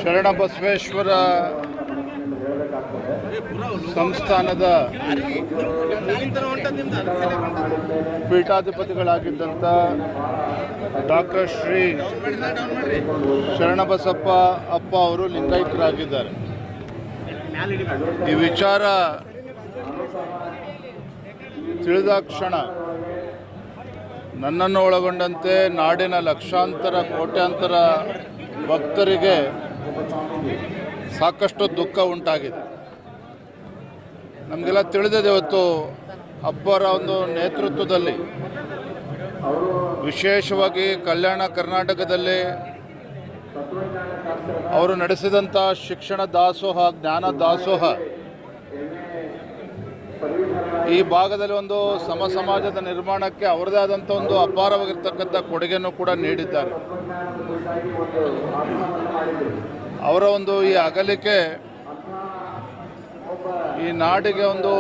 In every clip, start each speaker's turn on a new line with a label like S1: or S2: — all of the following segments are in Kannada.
S1: ಶರಣಬಸವೇಶ್ವರ ಸಂಸ್ಥಾನದ ಪೀಠಾಧಿಪತಿಗಳಾಗಿದ್ದಂಥ ಡಾಕ್ಟರ್ ಶ್ರೀ ಶರಣಬಸಪ್ಪ ಅಪ್ಪ ಅವರು ಲಿಂಗೈಕ್ಯರಾಗಿದ್ದಾರೆ. ಈ ವಿಚಾರ ತಿಳಿದ ಕ್ಷಣ ನನ್ನನ್ನು ಒಳಗೊಂಡಂತೆ ನಾಡಿನ ಲಕ್ಷಾಂತರ ಕೋಟ್ಯಾಂತರ ಭಕ್ತರಿಗೆ ಸಾಕಷ್ಟು ದುಃಖ ಉಂಟಾಗಿದೆ. ನಮಗೆಲ್ಲ ತಿಳಿದಿದೆ, ಇವತ್ತು ಅಪ್ಪರ ಒಂದು ನೇತೃತ್ವದಲ್ಲಿ ವಿಶೇಷವಾಗಿ ಕಲ್ಯಾಣ ಕರ್ನಾಟಕದಲ್ಲಿ ಅವರು ನಡೆಸಿದಂಥ ಶಿಕ್ಷಣ ದಾಸೋಹ, ಜ್ಞಾನ ದಾಸೋಹ ಈ ಭಾಗದಲ್ಲಿ ಒಂದು ಸಮಾಜದ ನಿರ್ಮಾಣಕ್ಕೆ ಅವರದೇ ಆದಂಥ ಒಂದು ಅಪಾರವಾಗಿರ್ತಕ್ಕಂಥ ಕೊಡುಗೆಯನ್ನು ಕೂಡ ನೀಡಿದ್ದಾರೆ. ಅವರ ಒಂದು ಈ ಅಗಲಿಕೆ ಈ ನಾಡಿಗೆ ಒಂದು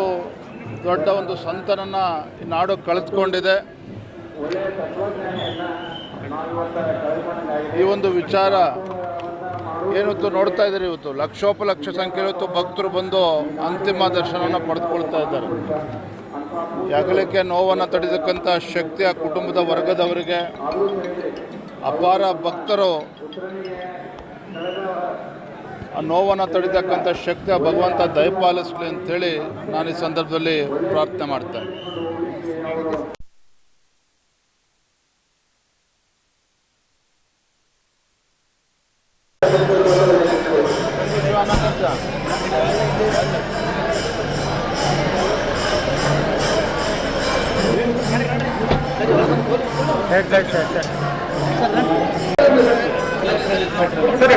S1: ದೊಡ್ಡ ಒಂದು ಸಂತನನ್ನು ಈ ನಾಡು ಕಳೆದುಕೊಂಡಿದೆ. ಈ ಒಂದು ವಿಚಾರ ಏನಿತ್ತು ನೋಡ್ತಾ ಇದ್ದಾರೆ, ಇವತ್ತು ಲಕ್ಷೋಪಲಕ್ಷ ಸಂಖ್ಯೆ ಇವತ್ತು ಭಕ್ತರು ಬಂದು ಅಂತಿಮ ದರ್ಶನವನ್ನು ಪಡೆದುಕೊಳ್ತಾ ಇದ್ದಾರೆ. ಈ ಅಗಲಿಕೆ ನೋವನ್ನು ತಡೆದಕ್ಕಂಥ ಶಕ್ತಿ ಆ ಕುಟುಂಬದ ವರ್ಗದವರಿಗೆ, ಅಪಾರ ಭಕ್ತರು ಆ ನೋವನ್ನು ತಡೆದಕ್ಕಂಥ ಶಕ್ತಿ ಆ ಭಗವಂತ ದಯಪಾಲಿಸಲಿ ಅಂತೇಳಿ ನಾನು ಈ ಸಂದರ್ಭದಲ್ಲಿ ಪ್ರಾರ್ಥನೆ ಮಾಡ್ತೇನೆ.
S2: ಸರಿ